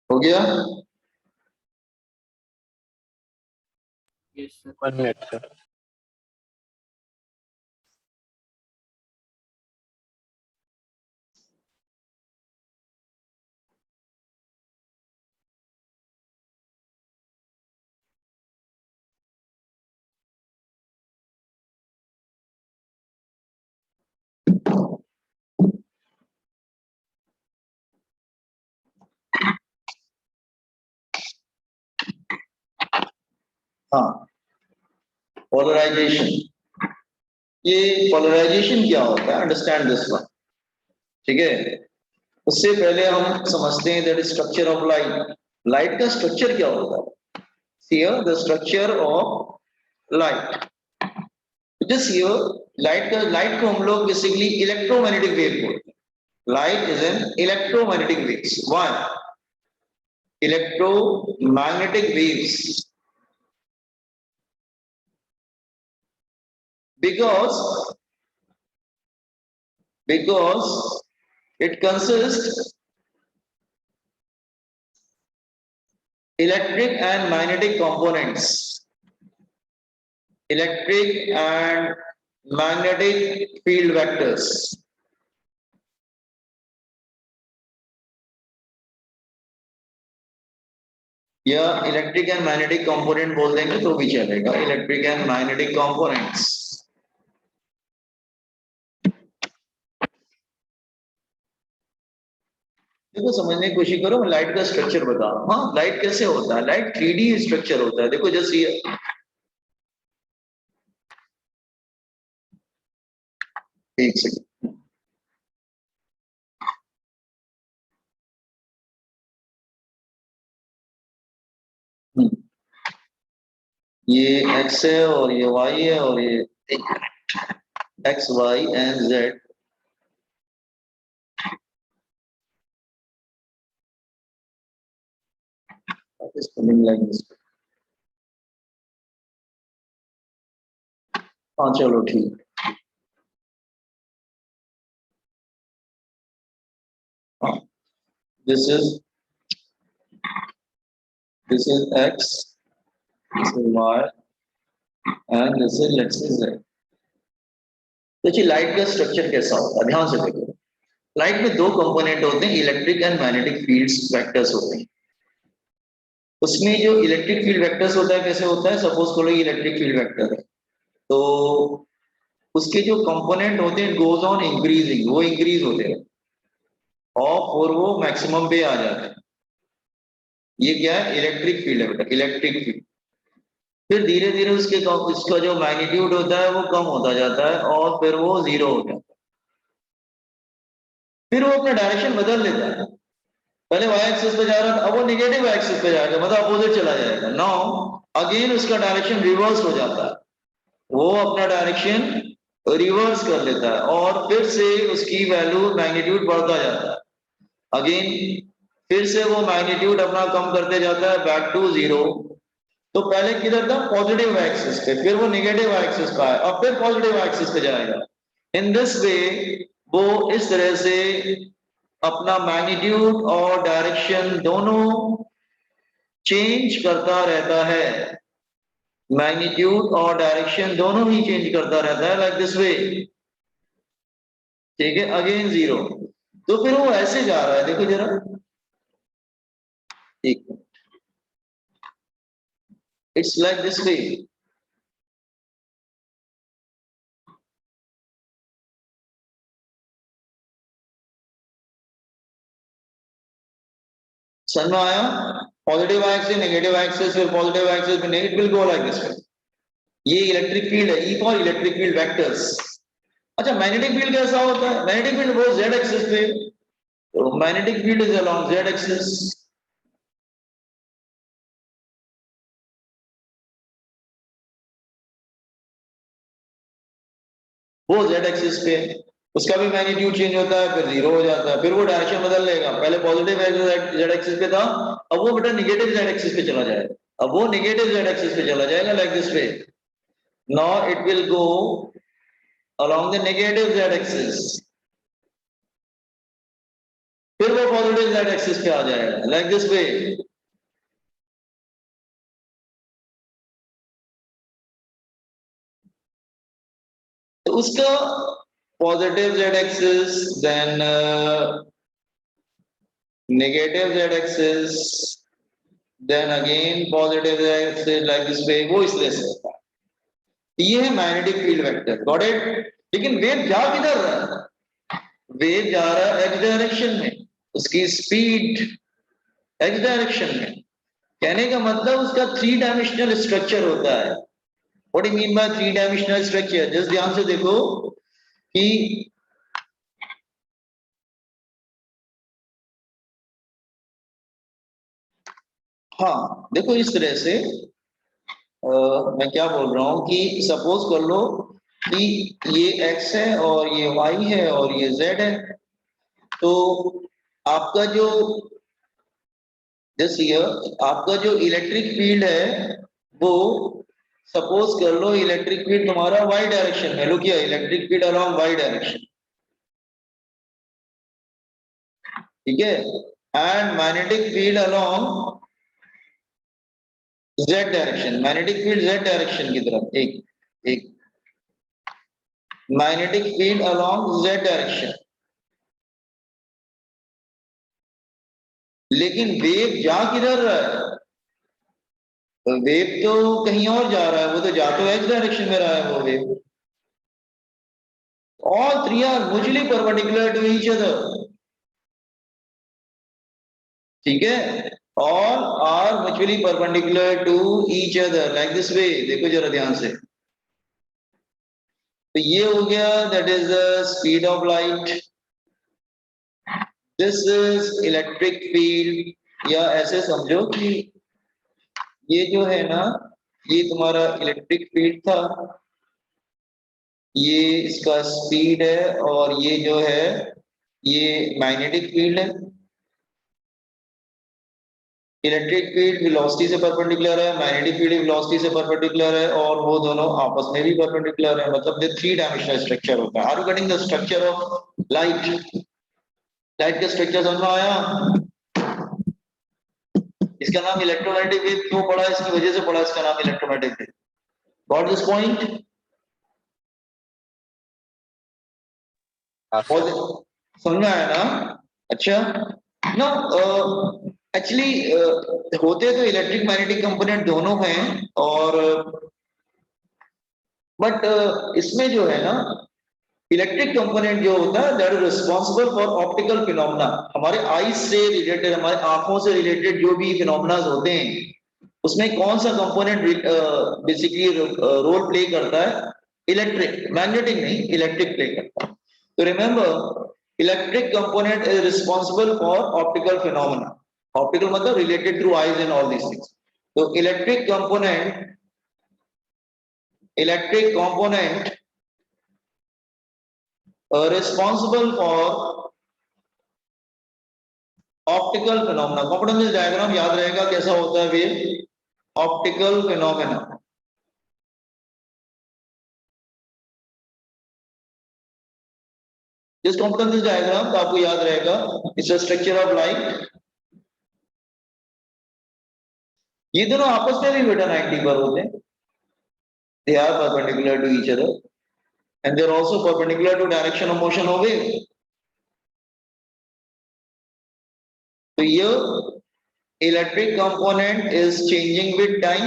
हो गया? Yes 1 minute sir. हाँ, पोलराइजेशन। ये पोलराइजेशन क्या होता है, अंडरस्टैंड दिस वन। ठीक है, उससे पहले हम समझते हैं that structure of light. Light का स्ट्रक्चर क्या होता है? Here the structure of light. Just here light को हम लोग बेसिकली इलेक्ट्रोमैग्नेटिक वेव बोलते हैं। Light is an electromagnetic waves. Why? Electromagnetic waves because it consists electric and magnetic components, electric and magnetic field vectors. या electric and magnetic component बोल देंगे तो भी चलेगा, इलेक्ट्रिक एंड मैग्नेटिक कंपोनेंट्स। देखो समझने की कोशिश करो, मैं लाइट का स्ट्रक्चर बता रहा हूँ। हाँ, लाइट कैसे होता है? लाइट 3D स्ट्रक्चर होता है। देखो जैसे एक सेकंड, ये x है और ये y है और ये x y and z is coming like this। हाँ चलो ठीक। हाँ, this is x, this is y and this is let's say z। देखिए लाइट का स्ट्रक्चर कैसा होता है, ध्यान से देखो। लाइट में दो कंपोनेंट होते हैं, electric and magnetic fields vectors होते हैं। उसमें जो इलेक्ट्रिक फील्ड वेक्टर्स होता है कैसे होता है? सपोज करो इलेक्ट्रिक फील्ड वेक्टर है, तो उसके जो कंपोनेंट होते हैं गोज ऑन इंक्रीजिंग, वो इंक्रीज होते हैं और वो मैक्सिमम पे आ जाते हैं। ये क्या है? इलेक्ट्रिक फील्ड है बेटा, इलेक्ट्रिक फील्ड। फिर धीरे धीरे उसका जो मैग्नीट्यूड होता है वो कम होता जाता है और फिर वो जीरो हो जाता है। फिर वो अपना डायरेक्शन बदल लेता है। पहले वाई एक्सिस पे जा रहा था, अब वो निगेटिव एक्सिस पे जाएगा, मतलब अपोजिट चला जाएगा। नाउ अगेन उसका डायरेक्शन रिवर्स हो जाता है, वो अपना डायरेक्शन रिवर्स कर लेता है और फिर से उसकी वैल्यू मैग्नीट्यूड बढ़ता जाता है। अगेन फिर से वो मैग्नीट्यूड अपना कम करते जाता है बैक टू जीरो। तो पहले किधर था? पॉजिटिव एक्सिस पे, फिर वो निगेटिव एक्सिस पे आया और फिर पॉजिटिव एक्सिस पे जाएगा। इन दिस वे वो इस तरह से अपना मैग्नीट्यूड और डायरेक्शन दोनों चेंज करता रहता है। मैग्नीट्यूड और डायरेक्शन दोनों ही चेंज करता रहता है लाइक दिस वे। ठीक है, अगेन जीरो। तो फिर वो ऐसे जा रहा है, देखो जरा। ठीक, इट्स लाइक दिस वे। समझ में आया? पॉजिटिव एक्सिस, नेगेटिव एक्सिस, फिर पॉजिटिव एक्सिस, फिर it will go like this वे। ये इलेक्ट्रिक फील्ड है, E for electric field vectors. अच्छा, मैग्नेटिक फील्ड कैसा होता है? मैग्नेटिक फील्ड वो जेड एक्सिस पे, तो magnetic field is along Z axis. वो जेड एक्सिस पे, उसका भी मैग्नीट्यूड चेंज होता है, फिर जीरो हो जाता है, फिर वो डायरेक्शन बदल लेगा। पहले पॉजिटिव जेड एक्सिस पे था, अब वो बेटा निगेटिव जेड एक्सिस पे चला जाएगा। अब वो निगेटिव जेड एक्सिस पे चला जाएगा like this way. Now it will go along the negative z axis, फिर वो पॉजिटिव z एक्सिस पे आ जाएगा लाइक दिस वे। तो उसका positive z axis, then negative z axis, then again positive z axis like this way, वो इस तरह से होता है। ये है magnetic field vector, got it. लेकिन वेव जा किधर रहा है? वेव जा रहा है एक्स डायरेक्शन में, उसकी स्पीड एक्स डायरेक्शन में। कहने का मतलब उसका 3 डायमेंशनल स्ट्रक्चर होता है। What do mean by 3 dimensional structure? Just ध्यान से देखो कि हाँ, देखो इस तरह से मैं क्या बोल रहा हूं कि सपोज कर लो कि ये x है और ये y है और ये z है। तो आपका जो दिस ईयर आपका जो इलेक्ट्रिक फील्ड है वो, सपोज कर लो इलेक्ट्रिक फील्ड तुम्हारा y डायरेक्शन में, लो क्या electric field along y direction, ठीक है, and magnetic field along z direction, magnetic field z direction की तरफ, एक एक magnetic field along z direction. लेकिन वेव जा किधर रहा है? तो वेव तो कहीं और जा रहा है, वो तो जा तो x डायरेक्शन में रहा है वो wave. All three are mutually perpendicular to each other, ठीक है, all are mutually perpendicular to each other like this way। देखो जरा ध्यान से, तो ये हो गया that is the speed of light, this is electric field. या ऐसे समझो कि ये जो है ना, ये तुम्हारा इलेक्ट्रिक फील्ड था, ये इसका स्पीड है, और ये जो है ये मैग्नेटिक फील्ड है। इलेक्ट्रिक फील्ड वेलोसिटी से परपेंडिकुलर है, मैग्नेटिक फील्ड वेलोसिटी से परपेंडिकुलर है, और वो दोनों आपस में भी परपेंडिकुलर है। मतलब ये 3 डायमेंशनल स्ट्रक्चर होता है। Are you getting the structure of light? Light का स्ट्रक्चर समझ में आया? इसका नाम इलेक्ट्रोमैग्नेटिक वेव क्यों पड़ा? इसकी वजह से पड़ा इसका नाम electromagnetic wave. Got this point? समझ में आया ना? अच्छा, नो एक्चुअली होते तो इलेक्ट्रिक मैग्नेटिक कंपोनेंट दोनों हैं, और बट इसमें जो है ना, इलेक्ट्रिक कंपोनेंट जो होता है that is responsible for optical phenomena. हमारे आईज से रिलेटेड, हमारे आंखों से रिलेटेड जो भी फिनोमेना होते हैं, उसमें कौन सा कंपोनेंट बेसिकली रोल प्ले करता है? इलेक्ट्रिक, मैग्नेटिक नहीं, इलेक्ट्रिक प्ले करता है। तो remember, electric component is responsible for optical phenomena. Optical मतलब related through eyes and all these things. तो electric component responsible for optical phenomena. Competence diagram याद रहेगा कैसा होता है वेव? Optical phenomena. जिस कॉम्पिटेंस डायग्राम तो आपको याद रहेगा, इट्स स्ट्रक्चर ऑफ लाइट। ये दोनों आपस में भी बेटा 90 पर होते हैं। They are perpendicular to each other and they are also perpendicular to direction of motion of wave. तो ये electric component is changing with time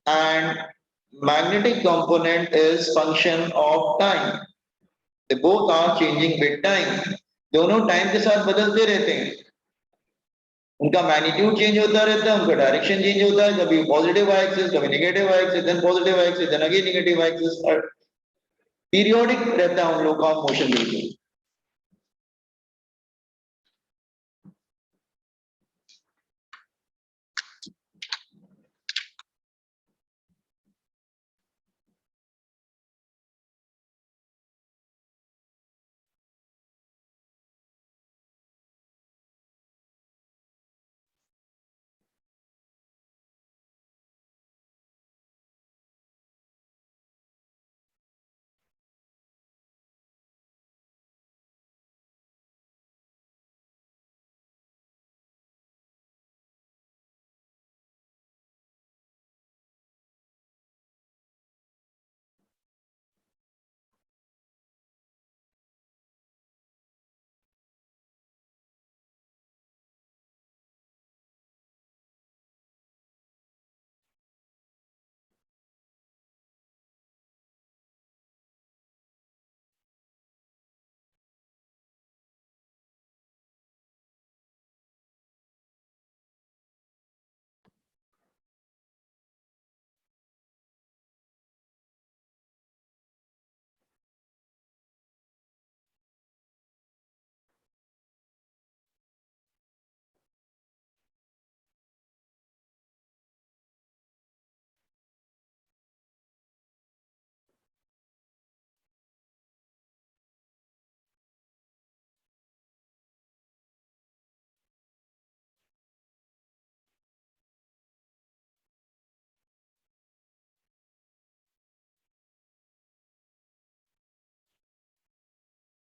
and magnetic component is function of time। they both are changing with time। दोनों time के साथ बदलते रहते हैं, उनका magnitude change होता रहता है, उनका डायरेक्शन चेंज होता है, कभी पॉजिटिव वाई एक्सिस, कभी negative Y axis, then positive Y axis, then again negative Y axis. Periodic रहता है उन लोग का मोशन बिल्कुल।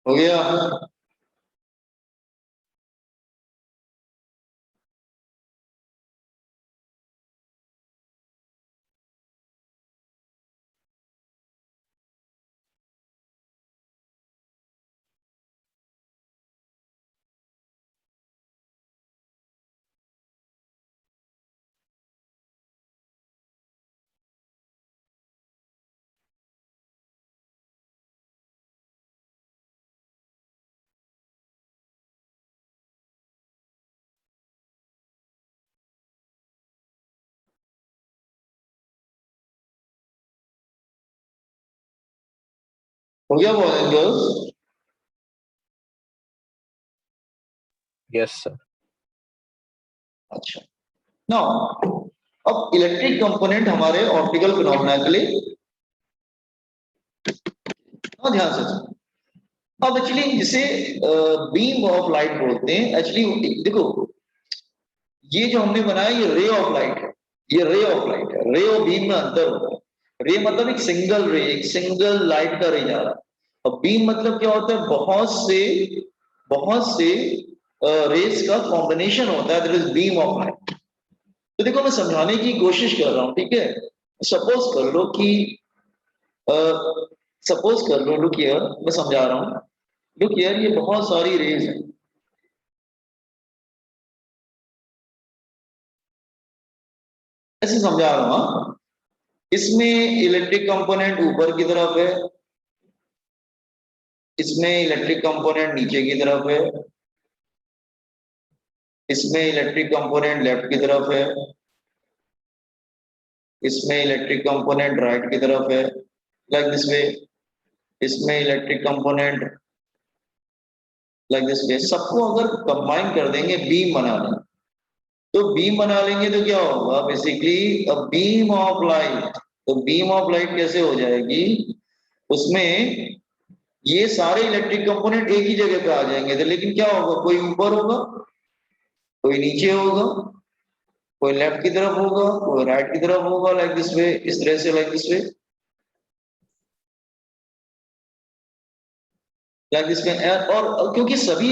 हो गया? हो गया boys and girls? Yes, sir. अच्छा, नाउ अब इलेक्ट्रिक कंपोनेंट हमारे ऑप्टिकल फिनोमेना के लिए ध्यान से सुनो। अब एक्चुअली जिसे बीम ऑफ लाइट बोलते हैं, एक्चुअली देखो ये जो हमने बनाया ये रे ऑफ लाइट है, ये रे ऑफ लाइट है। रे और बीम में अंतर होता है। रे मतलब एक सिंगल रे, एक सिंगल लाइट का रे जा रहा है, और बीम मतलब क्या होता है, बहुत से रेस का कॉम्बिनेशन होता है, that is beam of light. तो देखो मैं समझाने की कोशिश कर रहा हूं, ठीक है। सपोज कर लो कि सपोज कर लो, लुक हियर, मैं समझा रहा हूं, लुक हियर, ये बहुत सारी रेज है, ऐसे समझा रहा हूं। हाँ? इसमें इलेक्ट्रिक कंपोनेंट ऊपर की तरफ है, इसमें इलेक्ट्रिक कंपोनेंट नीचे की तरफ है, इसमें इलेक्ट्रिक कंपोनेंट लेफ्ट की तरफ है, इसमें इलेक्ट्रिक कंपोनेंट राइट की तरफ है, लाइक दिस वे। इसमें electric component like this way. सबको अगर कंबाइन कर देंगे बीम बना लेंगे, तो बीम बना लेंगे तो क्या होगा, basically a beam of light. तो बीम ऑफ लाइट कैसे हो जाएगी, उसमें ये सारे इलेक्ट्रिक कंपोनेंट एक ही जगह पे आ जाएंगे, तो लेकिन क्या होगा, कोई ऊपर होगा, कोई नीचे होगा, कोई लेफ्ट की तरफ होगा, कोई राइट की तरफ होगा, लाइक दिस वे, इस तरह से, like this way, like this वे। और क्योंकि सभी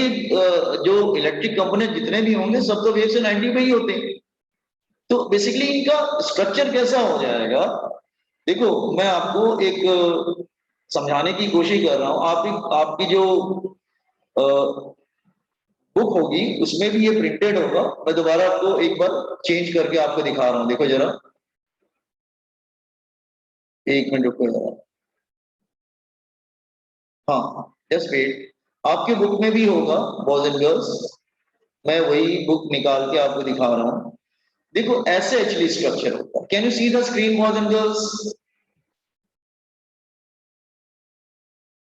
जो इलेक्ट्रिक कंपोनेंट जितने भी होंगे सब तो वेव से 90 पे ही होते हैं, तो बेसिकली इनका स्ट्रक्चर कैसा हो जाएगा, देखो मैं आपको एक समझाने की कोशिश कर रहा हूं। आपकी जो बुक होगी उसमें भी ये प्रिंटेड होगा। मैं दोबारा आपको एक बार चेंज करके आपको दिखा रहा हूं, देखो जरा, एक मिनट रुको जरा। हाँ, जस्ट वेट, आपके बुक में भी होगा बॉयज एंड गर्ल्स, मैं वही बुक निकाल के आपको दिखा रहा हूँ। देखो ऐसे एक्चुअली स्ट्रक्चर होता है। Can you see the screen boys and girls?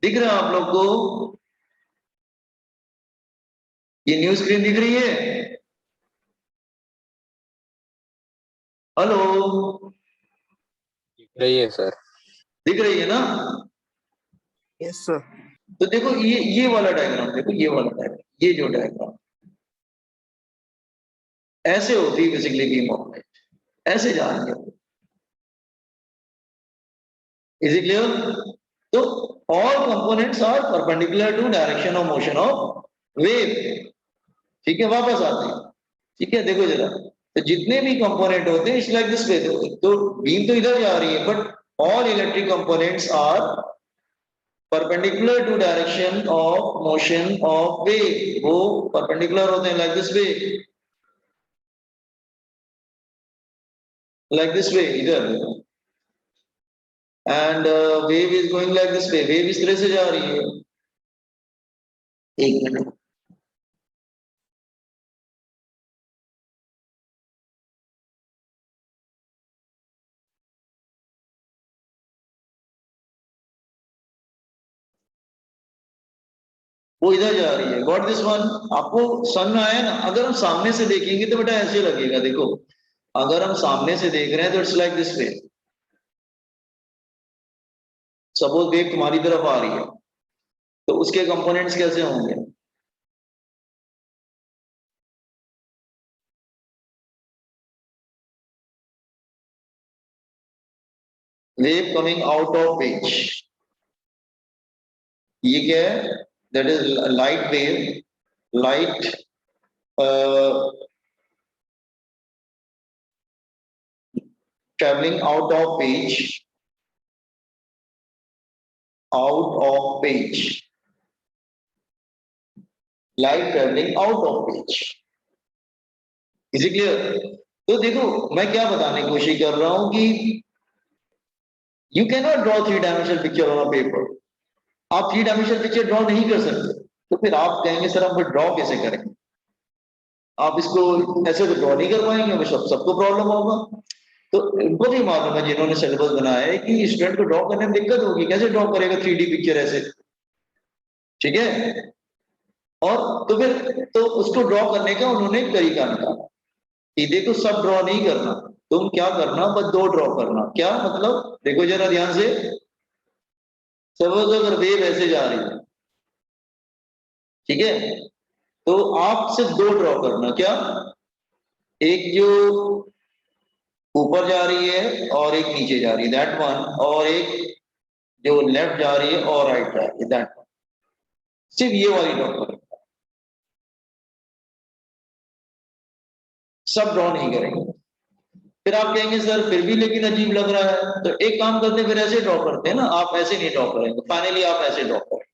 दिख रहा है आप लोग को? ये न्यू स्क्रीन दिख रही है? हेलो, दिख रही है सर। दिख रही है ना? Yes sir. तो देखो ये वाला डायग्राम, देखो ये वाला डायग्राम, ये जो डायग्राम ऐसे होती है बेसिकली बीम ऑफ लाइट, ऐसे जाएंगे। Is it clear? तो all components are perpendicular to direction of motion of wave. ठीक है, वापस आते हैं। ठीक है, देखो जरा, तो जितने भी कंपोनेंट होते हैं इट्स लाइक दिस वे। तो बीम तो इधर जा रही है, but all electric components are perpendicular to direction of motion of wave, वो परपेंडिकुलर होते हैं लाइक दिस वे इधर, and wave is going like this way, wave इस तरह से जा रही है। एक मिनट, वो इधर जा रही है, गॉट दिस वन? आपको समझ में आया ना? अगर हम सामने से देखेंगे तो बेटा ऐसे लगेगा, देखो अगर हम सामने से देख रहे हैं तो it's like this way. Suppose wave तुम्हारी तरफ आ रही है, तो उसके कंपोनेंट्स कैसे होंगे? Wave coming out of page, ये क्या है, that is light wave, light traveling out of page, light traveling out of page. Is it clear? तो देखो मैं क्या बताने की कोशिश कर रहा हूं कि you cannot draw 3-dimensional picture on a paper. आप 3-dimensional picture ड्रॉ नहीं कर सकते, तो फिर आप कहेंगे सर हम ड्रॉ कैसे करेंगे? आप इसको ऐसे तो ड्रॉ नहीं कर पाएंगे, सबको प्रॉब्लम होगा। तो इनको भी मालूम है जिन्होंने सिलेबस बनाया है कि स्टूडेंट को ड्रॉ करने में दिक्कत होगी, कैसे ड्रॉ करेगा 3D पिक्चर ऐसे, ठीक है? और तो फिर तो उसको ड्रॉ करने का उन्होंने एक तरीका निकाला कि देखो सब ड्रॉ नहीं करना, तुम क्या करना, बस 2 ड्रॉ करना। क्या मतलब? देखो जरा ध्यान से, सपोज अगर वेव ऐसे जा रही है, ठीक है, तो आप सिर्फ 2 ड्रॉ करना। क्या? एक जो ऊपर जा रही है और एक नीचे जा रही है, दैट वन, और एक जो लेफ्ट जा रही है और राइट जा रही है, दैट वन। सिर्फ ये वाली ड्रॉ करें, सब ड्रॉ नहीं करेंगे। फिर आप कहेंगे सर फिर भी लेकिन अजीब लग रहा है, तो एक काम करते हैं, फिर ऐसे ड्रॉ करते हैं ना, आप ऐसे नहीं ड्रॉ करेंगे, फाइनली आप ऐसे ड्रॉ करें।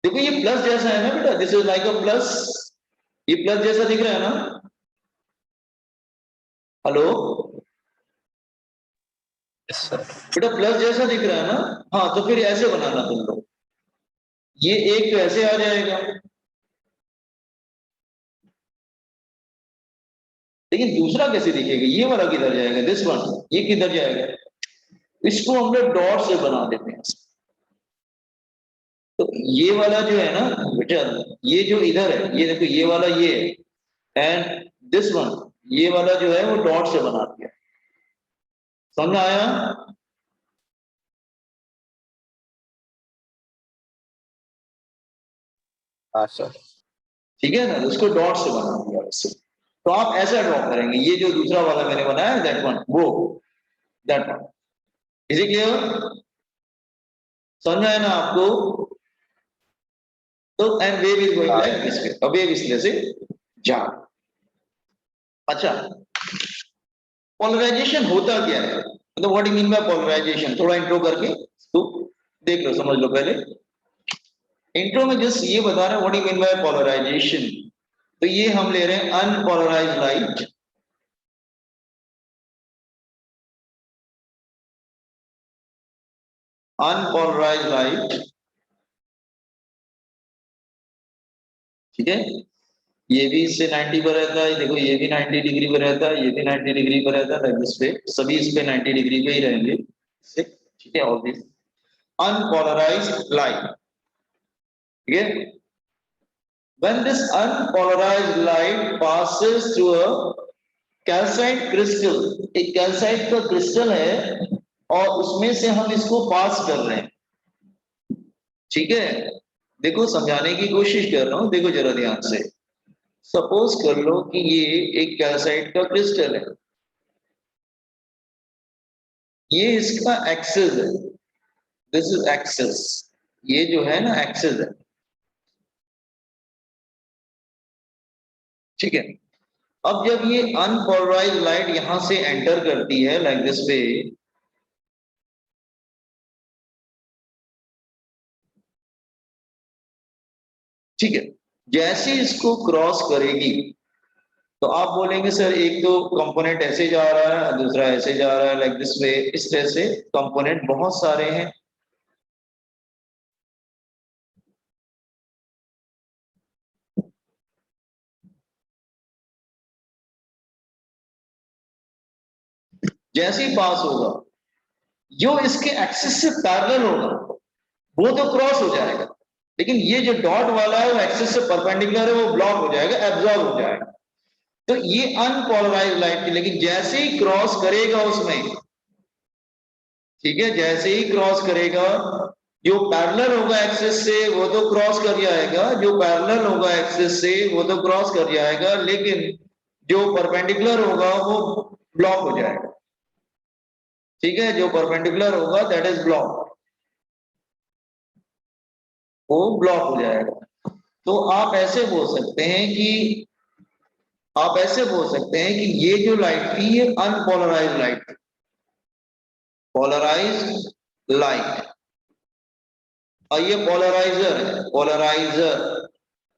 देखो ये प्लस जैसा है ना बेटा, this is like a plus, ये प्लस जैसा दिख रहा है ना? Hello Yes, sir. बेटा प्लस जैसा दिख रहा है ना? हाँ, तो फिर ऐसे बनाना तुम लोग, ये एक तो ऐसे आ जाएगा, लेकिन दूसरा कैसे दिखेगा? ये वाला किधर जाएगा? दिस वन, ये किधर जाएगा? इसको हम लोग डॉट से बना देते हैं। तो ये वाला जो है ना बेटा, ये जो इधर है, ये देखो ये वाला ये है, एंड दिस वन, ये वाला जो है वो डॉट से बना दिया। समझ आया? हाँ सर। ठीक है ना, उसको डॉट से बना दिया वैसे। तो आप ऐसा ड्रॉ करेंगे, ये जो दूसरा वाला मैंने बनाया दैट वन, वो that one. Is it clear? समझ आया ना आपको? तो and wave is going like this वे, अब वेव इसलिए से जा। अच्छा, पोलराइजेशन होता क्या है, मतलब what you mean by polarization? थोड़ा इंट्रो करके तो देख लो, समझ लो। पहले इंट्रो में जस्ट ये बता रहे हैं what you mean by polarization. तो ये हम ले रहे हैं अनपोलराइज्ड लाइट, अनपोलराइज्ड लाइट, ठीक है? ये भी इससे 90 पर रहता है, देखो ये भी 90 डिग्री पर रहता है, ये भी 90 डिग्री पर रहता है, इस पे सभी इस पे 90 डिग्री पे ही रहेंगे, ठीक है? ऑल दिस अनपोलराइज्ड लाइट, ठीक है? When this unpolarized light passes through a calcite crystal, एक कैल्साइट का क्रिस्टल है और उसमें से हम इसको पास कर रहे हैं, ठीक है? देखो समझाने की कोशिश कर रहा हूं, देखो जरा ध्यान से। सपोज कर लो कि ये एक कैल्साइट का क्रिस्टल है, ये इसका एक्सिस है, दिस इज एक्सिस, ये जो है ना एक्सिस है, ठीक है? अब जब ये अनपोलराइज्ड लाइट यहां से एंटर करती है लाइक दिस वे, ठीक है? जैसे इसको क्रॉस करेगी तो आप बोलेंगे सर एक तो कंपोनेंट ऐसे जा रहा है, दूसरा ऐसे जा रहा है, लाइक दिस वे, इस तरह से कंपोनेंट बहुत सारे हैं। जैसे ही पास होगा, जो इसके एक्सिस से पैरेलल होगा वो तो क्रॉस हो जाएगा, लेकिन ये जो डॉट वाला है वो एक्सिस से परपेंडिकुलर है, वो ब्लॉक हो जाएगा, एब्जॉर्ब हो जाएगा। तो ये अनपोलराइज्ड लाइट थी, लेकिन जैसे ही क्रॉस करेगा उसमें, ठीक है, जैसे ही क्रॉस करेगा, जो पैरेलल होगा एक्सिस से वो तो क्रॉस कर जाएगा, जो पैरेलल होगा एक्सिस से वो तो क्रॉस कर जाएगा, लेकिन जो परपेंडिकुलर होगा वो ब्लॉक हो जाएगा, ठीक है? जो परपेंडिकुलर होगा दैट इज ब्लॉक। वो ब्लॉक हो जाएगा। तो आप ऐसे बोल सकते हैं कि ये जो लाइट थी ये अनपोलराइज्ड लाइट थी, पोलराइज्ड लाइट, और ये पोलराइजर,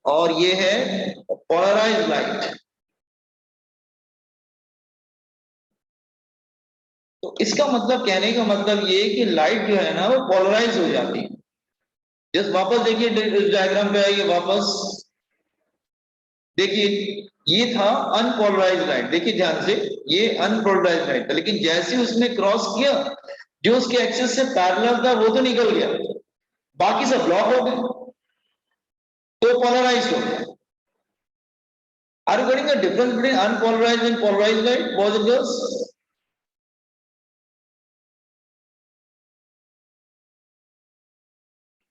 और ये है पोलराइज्ड लाइट। तो इसका मतलब, कहने का मतलब ये है कि लाइट जो है ना वो पोलराइज हो जाती है। जस्ट वापस देखिए डायग्राम पे आइए वापस, देखिए ये था अनपोलराइज्ड लाइट, देखिए ध्यान से, ये अनपोलराइज्ड लाइट था, लेकिन जैसे उसने क्रॉस किया, जो उसके एक्सिस से पैरेलल था वो तो निकल गया, बाकी सब ब्लॉक हो गए, तो पोलराइज्ड हो गया। Are you getting the difference between unpolarized and polarized light, boys and girls?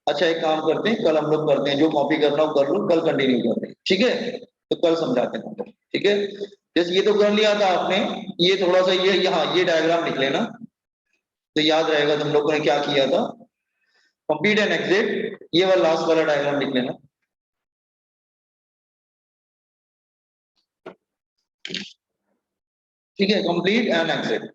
अच्छा एक काम करते हैं, कल हम लोग करते हैं, जो कॉपी करना हो कर लो, कल कंटिन्यू करते हैं, ठीक है? तो कल समझाते हैं, ठीक है? जैसे ये तो कर लिया था आपने, ये थोड़ा सा ये यहाँ ये डायग्राम लिख लेना, तो याद रहेगा तुम लोगों ने क्या किया था। कंप्लीट एंड एग्जिट, ये वाला लास्ट वाला डायग्राम लिख लेना। ठीक है, कंप्लीट एंड एग्जिट।